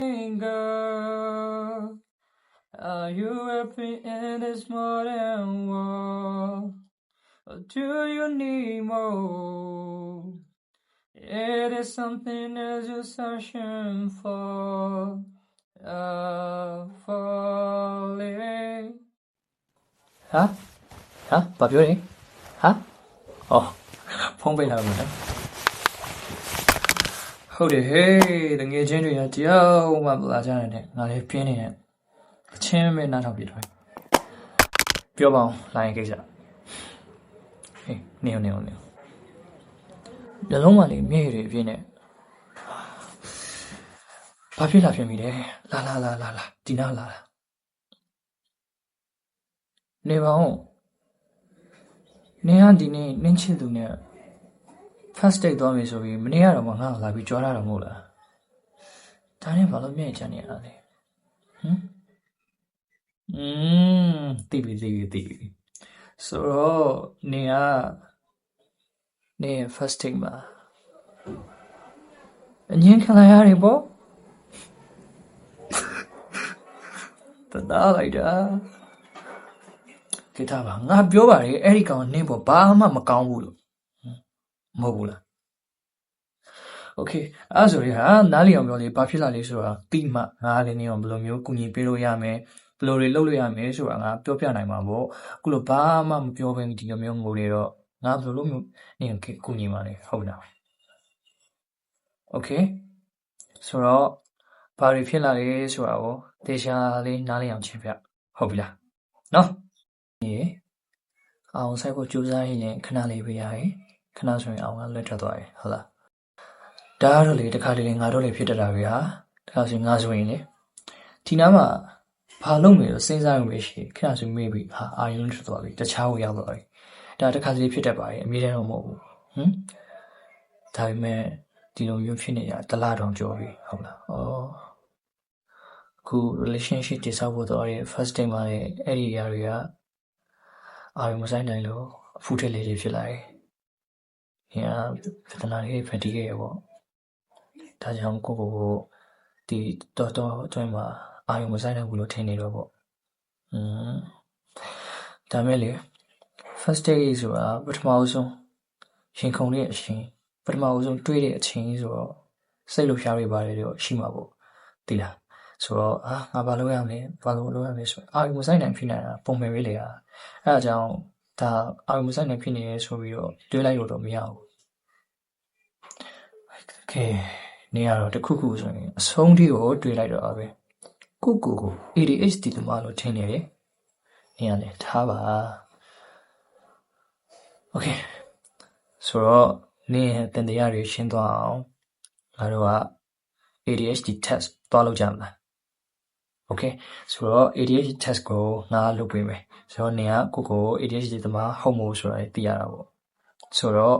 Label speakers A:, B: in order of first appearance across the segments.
A: Girl, are you happy in this modern world? Or do you need more? It is something that you're searching for. Falling. ဘာပြောလဲဖုန်းပိတ်လာမှာဟုတ်တယ်ဟေးတငယ်ချင်းတွေကကြောက်မှမလာကြနဲ့ငါလည်းပြင်းနေတယ်အချင်းမဲနားထောင်ပြထားပြောပါအောင်လိုင်းကိစ္စဟေးနေအောင်လုံးမလေးမြေတွေပြင်းနေဘာဖြစ်လာဖြစ်မိတယ်လာဒီနားလာနေပါဦးနေရဒီနေ့နင်းချစ်သူနဲ့ first date သွားပြီဆိုပြီးမနေ့ကတော့ငါ့ကိုလာပြီးကြွားလာတော့မဟုတ်လားဒါနဲ့ဘာလို့မြဲချမ်းနေရတာလဲသိပြီဆိုတော့နေ first date မှာအငင်းခံလိုက်ရတယ်ပေါ့တနာလိုက်တာကိထားပါငါပြောပါလေအဲ့ဒီကောင်နင်းပေါ်ဘာမှမကောင်းဘူးလို့မဟုတ်ဘူးလားโอเคအဲ့ဆိုရင်နားလည်အောင်ပြောလေဘာဖြစ်လာလဲဆိုတာပြီးမှငါလည်းနေအောင်ဘယ်လိုမျိုးကူညီပေးလို့ရမယ်ဘယ်လိုတွေလုပ်လို့ရမယ်ဆိုတာငါပြောပြနိုင်မှာပေါ့အခုလိုဘာမှမပြောဘဲဒီလိုမျိုးငိုနေတော့ငါဘယ်လိုလုပ်မျိုးနေကူညီမှာလဲဟုတ်လားโอเคဆိုတော့ဘာတွေဖြစ်လာလဲဆိုတာကိုတေချာလေးနားလည်အောင်ရှင်းပြဟုတ်ပြီလားနော်အောင်ဆိုင်ဖို့ကြိုးစားရင်ခဏလေးပေးရတယ်ခဏဆိုရင်အောင်ကလွတ်ထွက်သွားတယ်ဟုတ်လားဒါကတော့လေတခါတလေငါတို့လည်းဖြစ်တတ်တာပဲဟာတခါဆိုငါဆိုရင်လေဒီနားမှာဘာလုပ်နေလို့စဉ်းစားရုံပဲရှိခဏဆိုမေးပြီးအာယုံထွက်သွားပြီတခြားကိုရောက်သွားပြီဒါတခါတလေဖြစ်တတ်ပါတယ်အမြဲတမ်းတော့မဟုတ်ဘူးဒါပေမဲ့ဒီလိုမျိုးဖြစ်နေရတလားတောင်ကြောပြီဟုတ်လားအခု relationship တည်ဆောက်ဖို့တော့ first time မှာလည်းအဲ့ဒီအရာတွေကအာရုံမဆိုင်နိုင်လို့အဖူးထက်လေးတွေဖြစ်လာတယ်။ညာပြဿနာတွေဖန်တီးခဲ့ရပေါ့။ဒါကြောင့်ကိုဒီတော်အတွင်းမှာအာရုံမဆိုင်နိုင်ဘူးလို့ထင်နေတော့ပေါ့။ဒါမဲ့လေ first day ဆိုတာပထမဆုံးရှင်ခုန်တဲ့အချိန်ပထမဆုံးတွေးတဲ့အချိန်ဆိုတော့စိတ်လှုပ်ရှားတွေပါတယ်တော့ရှိမှာပေါ့။သိလား။ဆိုတော့ငါဘာလုပ်ရမလဲဆိုအာရုံမဆိုင်နိုင်ဖြစ်နေတာပုံမှန်ပဲလေ။အဲ့ဒါကြောင့်ဒါအာရုံမဆိုင်နိုင်ဖြစ်နေရဲဆိုပြီးတော့တွေးလိုက်လို့တော့မရဘူး။ Okay နေရတော့တခုခုဆိုရင်အဆုံးထိကိုတွေးလိုက်တော့ပဲကို ADHD တမလို့ထင်နေတယ်။နေရလေထားပါ။ Okay ဆိုတော့နေတင်တရားတွေရှင်းသွားအောင်ငါတို့က ADHD test သွားလုပ်ကြမလား။ Okay ဆိုတော့ ADHD test ကိုငါလုပ်ပေးမယ်ဆိုတော့နေကကို ADHD တမဟုတ်မို့ဆိုတာသိရတာပေါ့ဆိုတော့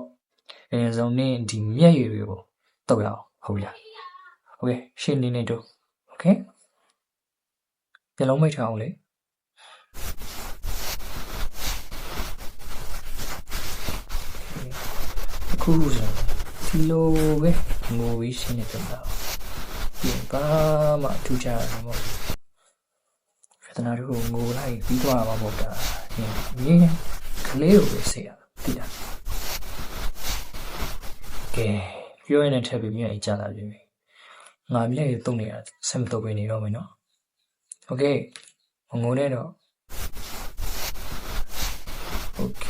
A: အရင်ဆုံးနေဒီမျက်ရည်တွေကိုတောက်ရအောင်ဟုတ်ပြီလား Okay ရှင်းနေတို့ Okay မျက်လုံးမိတ်ထားအောင်လေအခုဆိုဒီလိုပဲငိုပြီးရှင်းနေတယ်တော့ပြင်ပါမှထူးခြားတာမဟုတ်ဘူးပြဿနာတွေကိုငိုလိုက်ပြီးသွားမှာမဟုတ်တာနင်းကလေးကိုပဲဆေးရသိလားကဲပြောရင်လည်းထပ်ပြီးမြင်ကြလာပြီငါမျက်ရည်တုံနေတာဆက်မတုံပဲနေတော့မယ်နော်โอเคငိုနေတော့โอเค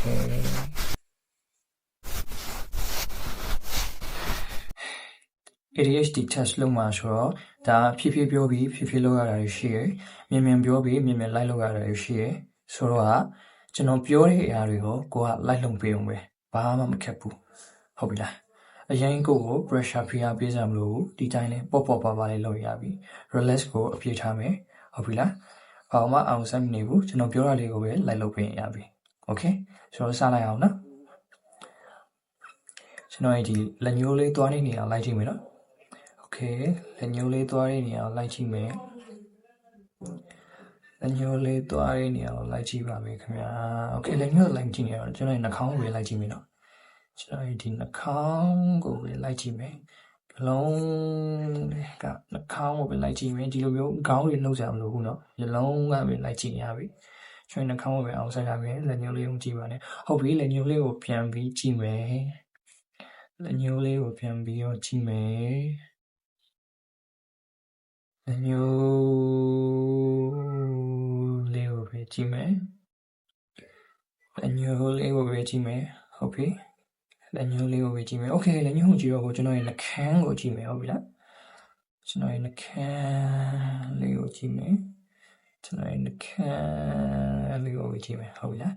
A: ADHD test လုပ်မှာဆိုတော့ဒါဖြည်းဖြည်းပြောပြီးဖြည်းဖြည်းလုပ်ရတာရှိရယ်မြန်ပြောပြီးမြန်လိုက်လုပ်ရတာရှိရယ်ဆိုတော့ကျွန်တော်ပြောတဲ့အရာတွေကိုကိုကလိုက်လုံပေးအောင်ပဲဘာမှမခက်ဘူးဟုတ်ပြီလားအရင်ကို pressure ဖိအားပေးစရာမလိုဘူးဒီတိုင်းလေးပေါ့ပါလေးလုပ်ရပြီ relax ကိုအပြည့်ထားမယ်ဟုတ်ပြီလားဘာမှအောင်စမ်းမနေဘူးကျွန်တော်ပြောတာလေးကိုပဲလိုက်လုပ်ပေးရပြီ okay ဆိုတော့စလိုက်အောင်နော်ကျွန်တော်ဒီလက်ညှိုးလေးသွားနေအောင်လိုက်ကြည့်မယ်နော်Okay လက်ညှိုးလေးသွားရနေအောင်လိုက်ကြည့်မယ်လက်ညှိုးလေးသွားရနေအောင်လိုက်ကြည့်ပါမယ်ခင်ဗျာ Okay လက်ညှိုးလိုက်ကြည့်နေတော့ကျွန်တော်နှာခေါင်းကိုပဲလိုက်ကြည့်မယ်နော်ကျွန်တော်ဒီနှာခေါင်းကိုပဲလိုက်ကြည့်မယ်ဘယ် လုံးကနှာခေါင်းကိုပဲလိုက်ကြည့်မယ်ဒီလိုမျိုးခေါင်းတွေနှုတ်ကြမလို့ဘူးเนาะမျက်လုံးကပဲလိုက်ကြည့်ရပြီကျွန်တော်နှာခေါင်းကိုပဲအောင်ဆက်ရမယ်လက်ညှိုးလေးကိုကြည့်ပါနဲ့ဟုတ်ပြီလက်ညှိုးလေးကိုပြန်ပြီးကြည့်မယ်လက်ညှိုးလေးကိုပြန်ပြီးတော့ကြည့်မယ်လက်ညှိုးလေးကိုပဲကြည့်မယ်လက်ညှိုးလေးကိုပဲကြည့်မယ်ဟုတ်ပြီလက်ညှိုးလေးကိုပဲကြည့်မယ်โอเคလက်ညှိုးကိုကြည့်တော့ကျွန်တော်ရဲ့နှာခမ်းကိုကြည့်မယ်ဟုတ်ပြီလားကျွန်တော်ရဲ့နှာခမ်းလေးကိုကြည့်မယ်ကျွန်တော်ရဲ့နှာခမ်းလေးကိုပဲကြည့်မယ်ဟုတ်ပြီလား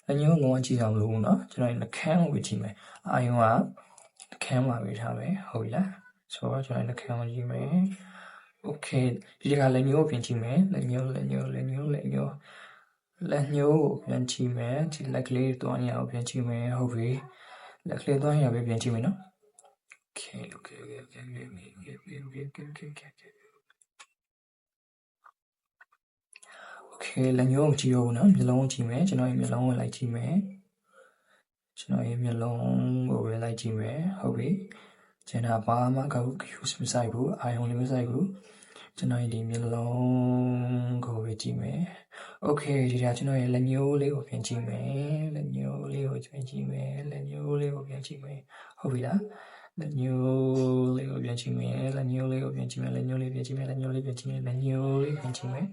A: လက်ညှိုးကိုကြည့်အောင်လို့เนาะကျွန်တော်ရဲ့နှာခမ်းကိုပဲကြည့်မယ်အာယုံကနှာခမ်းမှာပဲထားမယ်ဟုတ်ပြီလားဆိုတော့ကျွန်တော်ရဲ့နှာခမ်းကိုကြည့်မယ်โอเคဒီကလက်ညှိုးကိုပြင်ကြည့်မယ်လက်ညှိုးကိုပြန်ကြည့်မယ်ဒီလက်ကလေးတွန်းရအောင်ပြန်ကြည့်မယ်ဟုတ်ပြီလက်ကလေးတွန်းရပဲပြန်ကြည့်မယ်နော် Okayလက်ညှိုးကိုကြည့်ရအောင်နော်မျက်လုံးကိုကြည့်မယ်ကျွန်တော်ရဲ့မျက်လုံးကိုလိုက်ကြည့်မယ်ကျွန်တော်ရဲ့မျက်လုံးကိုပဲလိုက်ကြည့်မယ်ဟုတ်ပြီကျွန်တော်ဘာမှကောက်ယူမဆိုင်ဘူးအာယုံလေးမဆိုင်ဘူးကျွန်တော်ရဲ့ဒီမျက်လုံးကိုပဲကြည့်မယ်โอเคဒီကကျွန်တော်ရဲ့လက်ညှိုးလေးကိုပြန်ကြည့်မယ်လက်ညှိုးလေးကိုပြန်ကြည့်မယ်လက်ညှိုးလေးကိုပြန်ကြည့်မယ်ဟုတ်ပြီလားလက်ညှိုးလေးကိုပြန်ကြည့်မယ်လက်ညှိုးလေးကိုပြန်ကြည့်မယ်လက်ညှိုးလေးပြန်ကြည့်မယ်လက်ညှိုးလေးပြန်ကြည့်မယ်လက်ညှိုးလေးပြန်ကြည့်မယ်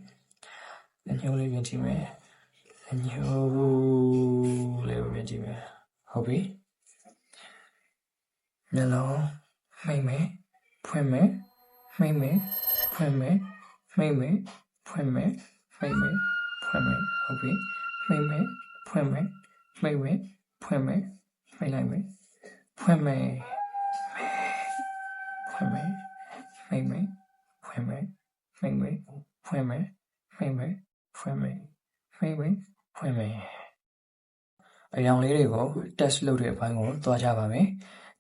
A: လက်ညှိုးလေးပြန်ကြည့်မယ်လက်ညှိုးလေးကိုပြန်ကြည့်မယ်ဟုတ်ပြီမျက်လုံးမှိတ်မယ်ဖွင့်မယ်မှိတ်မယ်ဖွင့်မယ်မှိတ်မယ်ဖွင့်မယ်မှိတ်မယ်ဖွင့်မယ်ဟုတ်ပြီမှိတ်မယ်ဖွင့်မယ်မှိတ်မယ်ဖွင့်မယ်မှိတ်လိုက်မယ်ဖွင့်မယ်ဖွင့်မယ်မှိတ်မယ်ဖွင့်မယ်မှိတ်မယ်ဖွင့်မယ်မှိတ်မယ်ဖွင့်မယ်မှိတ်မယ်ဖွင့်မယ်အယောင်လေးတွေကို test လုပ်တဲ့အပိုင်းကိုသွားကြပါမယ်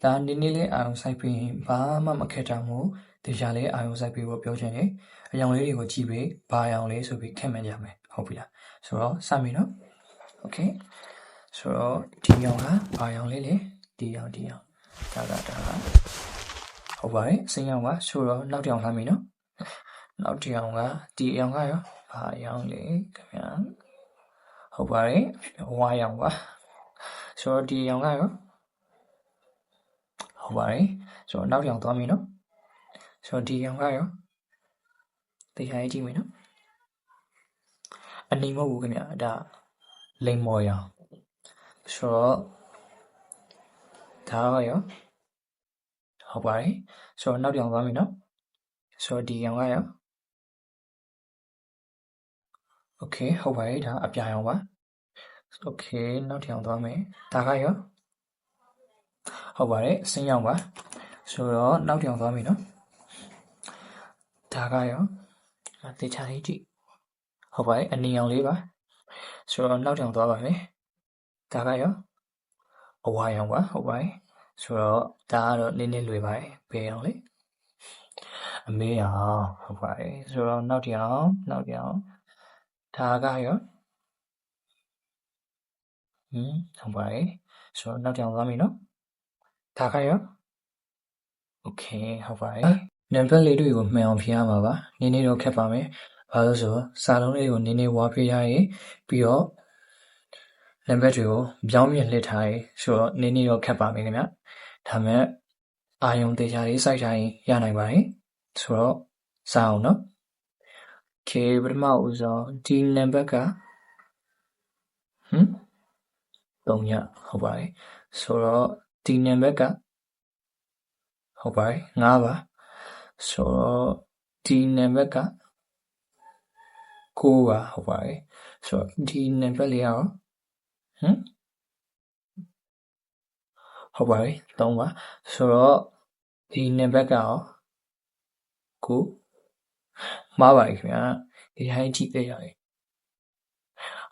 A: ဒါနည်းနည်းလေးအာရုံစိုက်ပြီးဘာမှမခက်တာမို့တရားလေးအာရုံစိုက်ပြီးပြောချင်တယ်အယောင်လေးတွေကိုကြည့်ပြီးဘာအယောင်လေးဆိုပြီးခက်မှန်းကြမယ်ဟုတ်ပြီလားဆိုတော့စမယ်နော်โอเคဆိုတော့ဒီအယောင်ကဘာအယောင်လေးလဲဒီအယောင်ဒါကဟုတ်ပါတယ်အစိမ်းအယောင်ကဆိုတော့နောက်တစ်ယောင်ထားမယ်နော်နောက်တစ်ယောင်ကဒီအယောင်ကရောဘာအယောင်လဲခင်ဗျာဟုတ်ပါတယ်ဝါအယောင်ပါဆိုတော့ဒီအယောင်ကရောဟုတ်ပါတယ်ဆိုတော့နောက်တစ်ယောင်သွားမယ်နော်ဆိုတော့ဒီအယောင်ကရောတရားကြည့်မယ်နော်အနီမဟုတ်ဘူးခင်ဗျာဒါလိမ်မော်ရောင်ဆိုတော့ဒါရောဟုတ်ပါတယ်ဆိုတော့နောက်တစ်ယောင်သွားမယ်နော်ဆိုတော့ဒီအယောင်ကရောโอเคဟုတ်ပါတယ်ဒါအပြာရောင်ပါโอเคနောက်တစ်ယောင်သွားမယ်ဒါကရောဟုတ်ပါတယ်အစင်းရောင်ပါဆိုတော့နောက်တစ်ယောင်သွားမယ်နော်ဒါကရောတေချာလေးကြည့်ဟုတ်ပါတယ်အနီရောင်လေးပါဆိုတော့နောက်တစ်ယောင်သွားပါမယ်ဒါကရောအဝါရောင်ပါဟုတ်ပါတယ်ဆိုတော့ဒါကတော့နည်းနည်းလွယ်ပါတယ်ဘယ်ရောင်လဲအမေးရောင်ဟုတ်ပါတယ်ဆိုတော့နောက်တစ်ယောင်ဒါကရောဟုတ်ပါတယ်ဆိုတော့နောက်တစ်ယောင်သွားမယ်နော်ဒါကရောโอเคဟုတ်ပါတယ်နံပါတ်လေးတွေကိုမှန်အောင်ဖြေရမှာပါနည်းနည်းတော့ခက်ပါမယ်ဘာလို့ဆိုစာလုံးလေးကိုနည်းနည်းဝါဖြေရရင်ပြီးတော့နံပါတ်တွေကိုပြောင်းပြန်လှည့်ထားရင်ဆိုတော့နည်းနည်းတော့ခက်ပါမယ်ခင်ဗျဒါမဲ့အာယုံတေချာလေးစိုက်ထားရင်ရနိုင်ပါတယ်ဆိုတော့စာအောင်နော်โอเคပထမဦးဆုံးဒီနံပါတ်က3ညဟုတ်ပါတယ်ဆိုတော့ဒီနံပါတ်ကဟုတ်ပါတယ်5ပါဆိုတော့ဒီနံပါတ်က9ပါဟုတ်ပါတယ်ဆိုတော့ဒီနံပါတ်လေးရောဟုတ်ပါတယ်3ပါဆိုတော့ဒီနံပါတ်ကရော9မှားပါခင်ဗျာဒီဟိုင်းကြည့်ပြရတယ်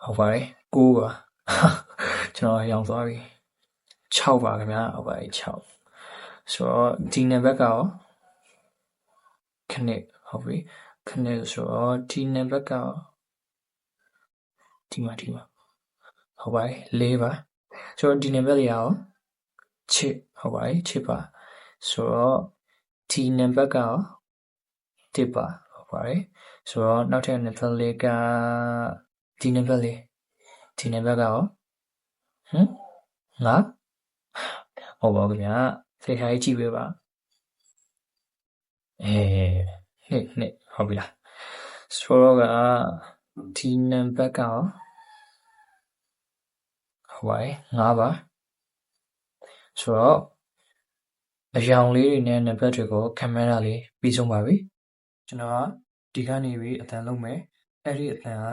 A: ဟုတ်ပါတယ်9ပါကျွန်တော်ရောင်သွားပြီ6ပါခင်ဗျာဟုတ်ပါတယ်6ဆိုတော့ဒီနံပါတ်ကရောခနစ်ဟုတ်ပြီခနစ်ဆိုတော့ဒီနံပါတ်ကဒီမှာဟုတ်ပါတယ်4ပါဆိုတော့ဒီနံပါတ်လေးရောချစ်ဟုတ်ပါတယ်ချစ်ပါဆိုတော့ ဒီနံပါတ်ကတစ်ပါဟုတ်ပါတယ်ဆိုတော့နောက်ထပ်နံပါတ်လေးကဒီနံပါတ်လေးဒီနံပါတ်ကငါဟုတ်ပါဘူးခင်ဗျာစိတ်ထားကြည့်ပေးပါနှစ်ဟုတ်ပြီလားဆိုတော့ကဒီနံပါတ်ကဟုတ်ပါတယ်5ပါဆိုတော့အယောင်လေးတွေနဲ့နံပါတ်တွေကိုခံမှန်းတာလေးပြီးဆုံးပါပြီကျွန်တော်ကဒီကနေပြီးအတန်လုံးမယ်အဲ့ဒီအတန်က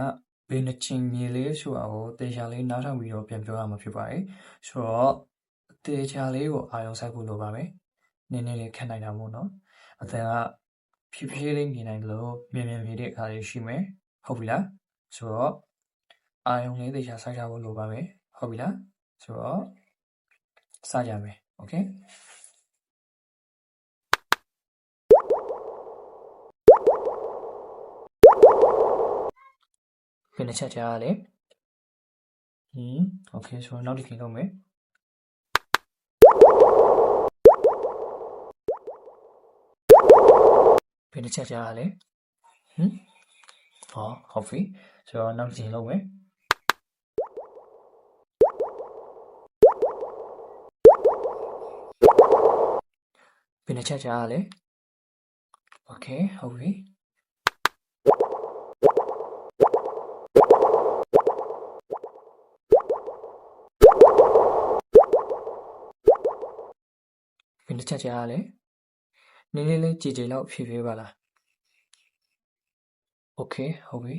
A: ဘယ်နှချင်းမြေလေးဆိုတာကိုတေချာလေးနားထောင်ပြီးတော့ပြန်ပြောရမှာဖြစ်ပါတယ်ဆိုတော့တေချာလေးကိုအာရုံစိုက်ဖို့လိုပါမယ်နည်းနည်းလေးခံနိုင်တာမို့နော်အတန်ကဖြည်းဖြည်းလေးမြင်နိုင်လို့မြန်မြန်မြင်တဲ့အခါလေးရှိမယ်ဟုတ်ပြီလားဆိုတော့အာရုံလေးတေချာစိုက်ထားဖို့လိုပါမယ်ဟုတ်ပြီလားဆိုတော့စကြမယ်โอเคဘယ်နှချက်ကြားရလဲโอเคဆိုတော့နောက်တစ်ခါလုပ်မယ်ဘယ်နှချက်ကြားရလဲဟုတ်ပြီဆိုတော့နောက်တစ်ခါလုပ်မယ်ဘယ်နှချက်ကြားရလဲโอเคဟုတ်ပြီဘယ်နှချက်ကြားရလဲနည်းနည်းလေးကြည်ကြည်လောက်ဖြည်းဖြည်းပါလားโอเคဟုတ်ပြီ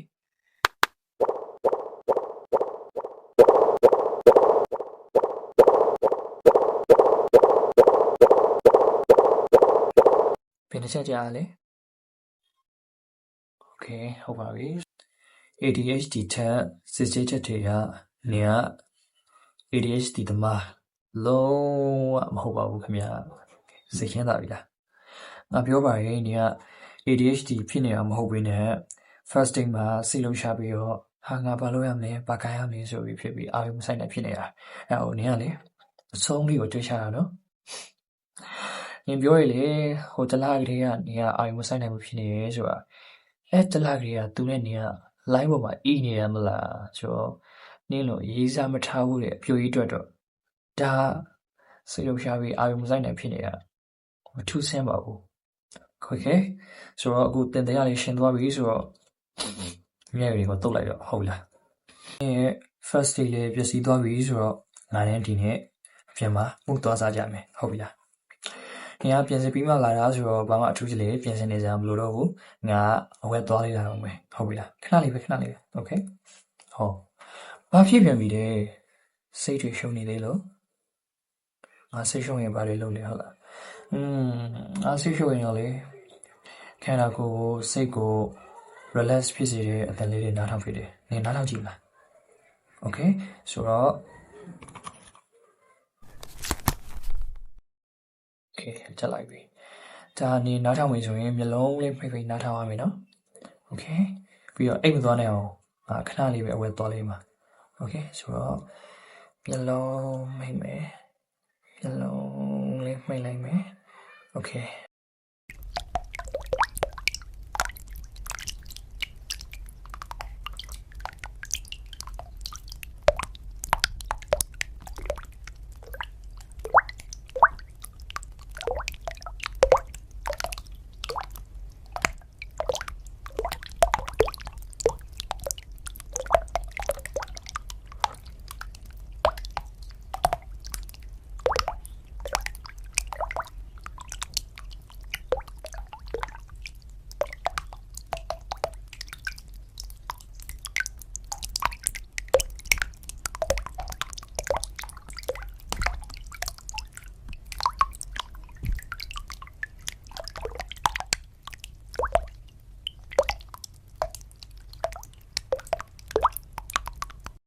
A: ဘယ်နှချက်ကြားရလဲโอเคဟုတ်ပါပြီ ADHD ထက်စစ်ဆေးချက်တွေကနေက ADHD သမားလုံးဝမဟုတ်ပါဘူးခင်ဗျာစိတ်ရှင်းတာပြီလားငါပြောပါရင်နေက ADHD ဖြစ်နေတာမဟုတ်ဘဲနဲ့ first day မှာစိတ်လုံးရှာပြီးတော့ဟာငါဘာလုပ်ရမလဲဘာကိုင်းရမလဲဆိုပြီးဖြစ်ပြီးအာရုံမစိုက်နိုင်ဖြစ်နေတာအဲ့ဟိုနေကလေအဆုံးလေးကိုတွေးချတာနော်နင်ပြောရလေဟိုတလားကလေးကနေကအာရုံမစိုက်နိုင်ဘူးဖြစ်နေရဲဆိုတာအဲ့တလားကလေးကသူနဲ့နေက line ပေါ်မှာအီးနေရမလားဆိုတော့နင်းလို့ရေးစားမထားဘူးတဲ့အပြိုကြီးအတွက်တော့ဒါစိတ်လုံးရှာပြီးအာရုံမစိုက်နိုင်ဖြစ်နေတာမထူးဆန်းပါဘူးโอเคဆိုတော့အခုတင်တရားလေးရှင်းသွားပြီဆိုတော့မျက်ရည်ကိုတုတ်လိုက်တော့ဟုတ်လားfirst day လေးပြည့်စည်သွားပြီဆိုတော့ငါနဲ့ဒီနေ့အပြင်မှာမှုသွားစားကြမယ်ဟုတ်ပြီလားငါပြင်ဆင်ပြီးမှလာတာဆိုတော့ဘာမှအထူးကြီးလေးပြင်ဆင်နေစရာမလိုတော့ဘူးငါအဝက်သွားလေးလာတော့မယ်ဟုတ်ပြီလားခဏလေးပဲโอเคဟောဘာဖြစ်ပြန်ပြီလဲစိတ်တွေရှုံနေသေးလို့ငါစိတ်ရှုံရင်ဘာတွေလုပ်လဲဟုတ်လားငါစိတ်ရှုံရင်ရောလေခန္ဓာကိုယ်စိတ်ကို relax ဖြစ်စေတဲ့အသံလေးတွေနားထောင်ဖြစ်တယ်နင်နားထောင်ကြည့်မလားโอเคဆိုတော့โอเคချက်လိုက်ပြီဒါနေနားထောင်ပြီဆိုရင်မျက်လုံးလေးဖိတ်နားထောင်ရမယ်နော်โอเคပြီးတော့အိတ်မသွားနိုင်အောင်ငါခဏလေးပဲအဝက်သွားလေးမှာโอเคဆိုတော့မျက်လုံးမိတ်မယ်မျက်လုံးလေးမိတ်လိုက်မယ်โอเค